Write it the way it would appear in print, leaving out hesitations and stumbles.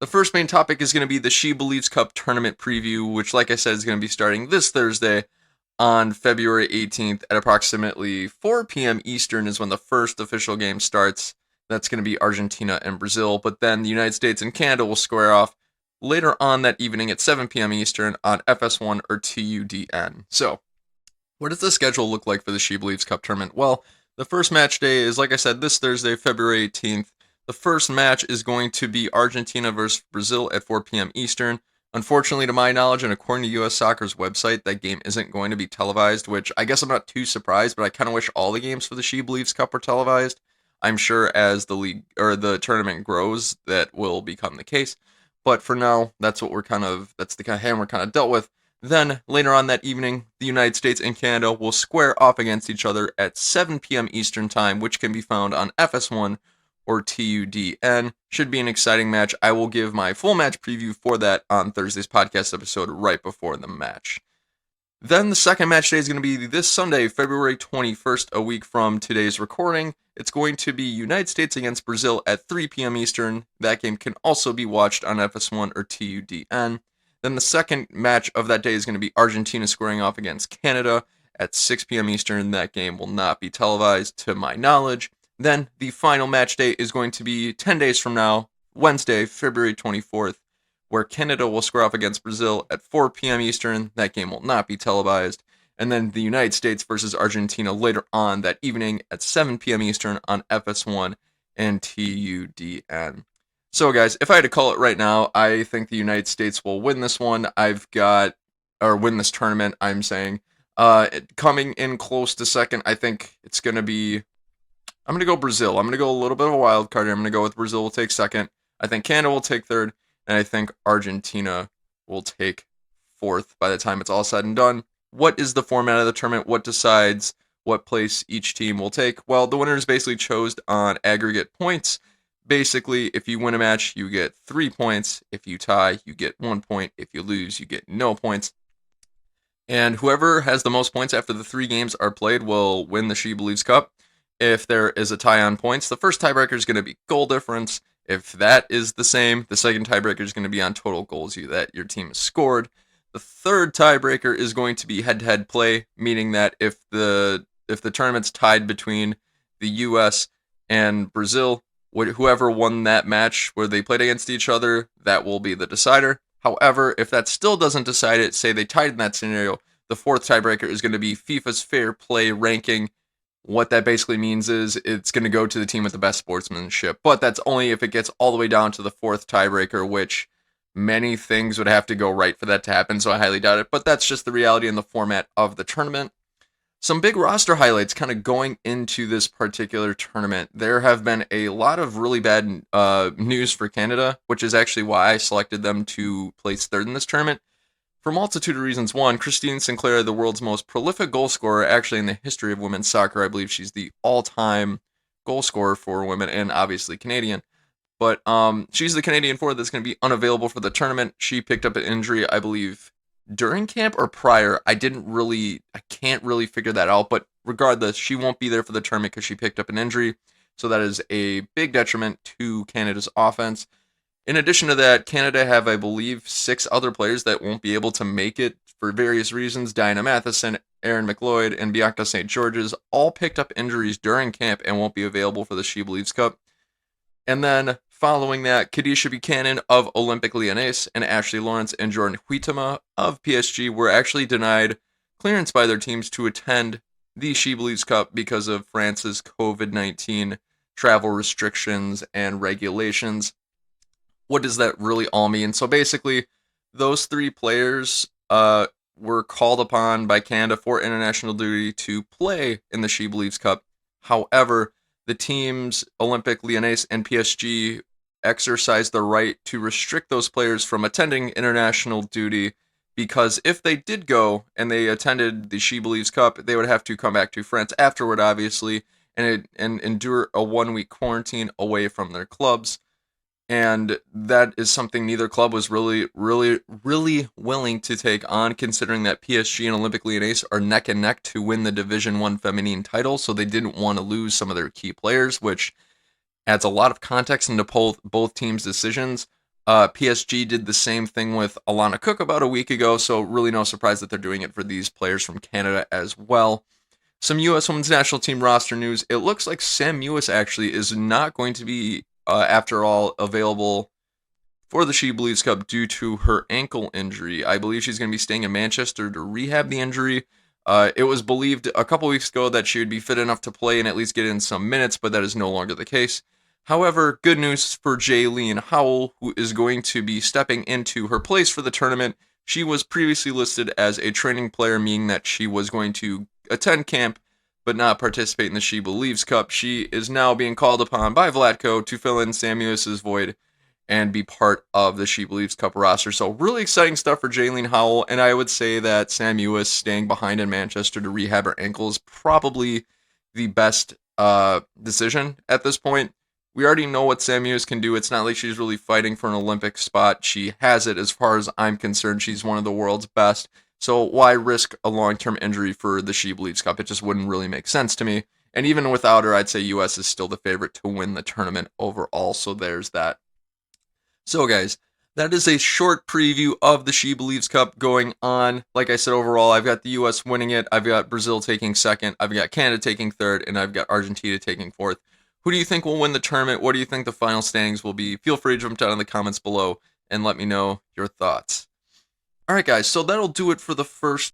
The first main topic is going to be the SheBelieves Cup Tournament Preview, which, like I said, is going to be starting this Thursday on February 18th at approximately 4 p.m. Eastern is when the first official game starts. That's going to be Argentina and Brazil, but then the United States and Canada will square off later on that evening at 7 p.m. Eastern on FS1 or TUDN. So, what does the schedule look like for the SheBelieves Cup tournament? Well, the first match day is, like I said, this Thursday, February 18th. The first match is going to be Argentina versus Brazil at 4 p.m. Eastern. Unfortunately, to my knowledge, and according to U.S. Soccer's website, that game isn't going to be televised, which I guess I'm not too surprised, but I kind of wish all the games for the SheBelieves Cup were televised. I'm sure as the league or the tournament grows, that will become the case. But for now, that's the kind of hand we're kind of dealt with. Then, later on that evening, the United States and Canada will square off against each other at 7 p.m. Eastern Time, which can be found on FS1 or TUDN. Should be an exciting match. I will give my full match preview for that on Thursday's podcast episode right before the match. Then the second match day is going to be this Sunday, February 21st, a week from today's recording. It's going to be United States against Brazil at 3 p.m. Eastern. That game can also be watched on FS1 or TUDN. Then the second match of that day is going to be Argentina squaring off against Canada at 6 p.m. Eastern. That game will not be televised to my knowledge. Then the final match day is going to be 10 days from now, Wednesday, February 24th, where Canada will square off against Brazil at 4 p.m. Eastern. That game will not be televised. And then the United States versus Argentina later on that evening at 7 p.m. Eastern on FS1 and TUDN. So, guys, if I had to call it right now, I think the United States will win this one. Win this tournament, I'm saying. Coming in close to second, I think it's going to be, I'm going to go Brazil. I'm going to go a little bit of a wild card here. I'm going to go with Brazil will take second. I think Canada will take third. And I think Argentina will take fourth by the time it's all said and done. What is the format of the tournament? What decides what place each team will take? Well, the winner is basically chosen on aggregate points. Basically, if you win a match, you get 3 points. If you tie, you get 1 point. If you lose, you get no points. And whoever has the most points after the 3 games are played will win the SheBelieves Cup. If there is a tie on points, the first tiebreaker is going to be goal difference. If that is the same, the second tiebreaker is going to be on total goals that your team has scored. The third tiebreaker is going to be head-to-head play, meaning that if the tournament's tied between the U.S. and Brazil, whoever won that match where they played against each other, that will be the decider. However, if that still doesn't decide it, say they tied in that scenario, the fourth tiebreaker is going to be FIFA's fair play ranking. What that basically means is it's going to go to the team with the best sportsmanship, but that's only if it gets all the way down to the fourth tiebreaker, which many things would have to go right for that to happen, so I highly doubt it, but that's just the reality in the format of the tournament. Some big roster highlights kind of going into this particular tournament. There have been a lot of really bad news for Canada, which is actually why I selected them to place third in this tournament. For a multitude of reasons. One, Christine Sinclair, the world's most prolific goal scorer, actually in the history of women's soccer. I believe she's the all-time goal scorer for women and obviously Canadian. But she's the Canadian forward that's going to be unavailable for the tournament. She picked up an injury, I believe, during camp or prior. I can't really figure that out. But regardless, she won't be there for the tournament because she picked up an injury. So that is a big detriment to Canada's offense. In addition to that, Canada have, I believe, 6 other players that won't be able to make it for various reasons. Diana Matheson, Erin McLeod, and Bianca St. George's all picked up injuries during camp and won't be available for the SheBelieves Cup. And then, following that, Kadisha Buchanan of Olympique Lyonnais and Ashley Lawrence and Jordan Huitema of PSG were actually denied clearance by their teams to attend the SheBelieves Cup because of France's COVID-19 travel restrictions and regulations. What does that really all mean? So basically, those 3 players were called upon by Canada for international duty to play in the SheBelieves Cup. However, the teams Olympique Lyonnais and PSG exercised the right to restrict those players from attending international duty because if they did go and they attended the SheBelieves Cup, they would have to come back to France afterward, obviously, and endure a 1-week quarantine away from their clubs. And that is something neither club was really willing to take on, considering that PSG and Olympique Lyonnais are neck and neck to win the Division 1 feminine title, so they didn't want to lose some of their key players, which adds a lot of context into both teams' decisions. PSG did the same thing with Alana Cook about a week ago, so really no surprise that they're doing it for these players from Canada as well. Some U.S. Women's National Team roster news. It looks like Sam Mewis actually is not going to be, after all, available for the SheBelieves Cup due to her ankle injury. I believe she's going to be staying in Manchester to rehab the injury. It was believed a couple weeks ago that she would be fit enough to play and at least get in some minutes, but that is no longer the case. However, good news for Jaylene Howell, who is going to be stepping into her place for the tournament. She was previously listed as a training player, meaning that she was going to attend camp but not participate in the SheBelieves Cup. She is now being called upon by Vlatko to fill in Sam Mewis's void and be part of the SheBelieves Cup roster. So really exciting stuff for Jaylene Howell, and I would say that Sam Mewis staying behind in Manchester to rehab her ankle is probably the best decision at this point. We already know what Sam Mewis can do. It's not like she's really fighting for an Olympic spot. She has it as far as I'm concerned. She's one of the world's best. So why risk a long-term injury for the SheBelieves Cup? It just wouldn't really make sense to me. And even without her, I'd say US is still the favorite to win the tournament overall. So there's that. So, guys, that is a short preview of the SheBelieves Cup going on. Like I said, overall, I've got the U.S. winning it. I've got Brazil taking second. I've got Canada taking third. And I've got Argentina taking fourth. Who do you think will win the tournament? What do you think the final standings will be? Feel free to jump down in the comments below and let me know your thoughts. All right, guys, so that'll do it for the first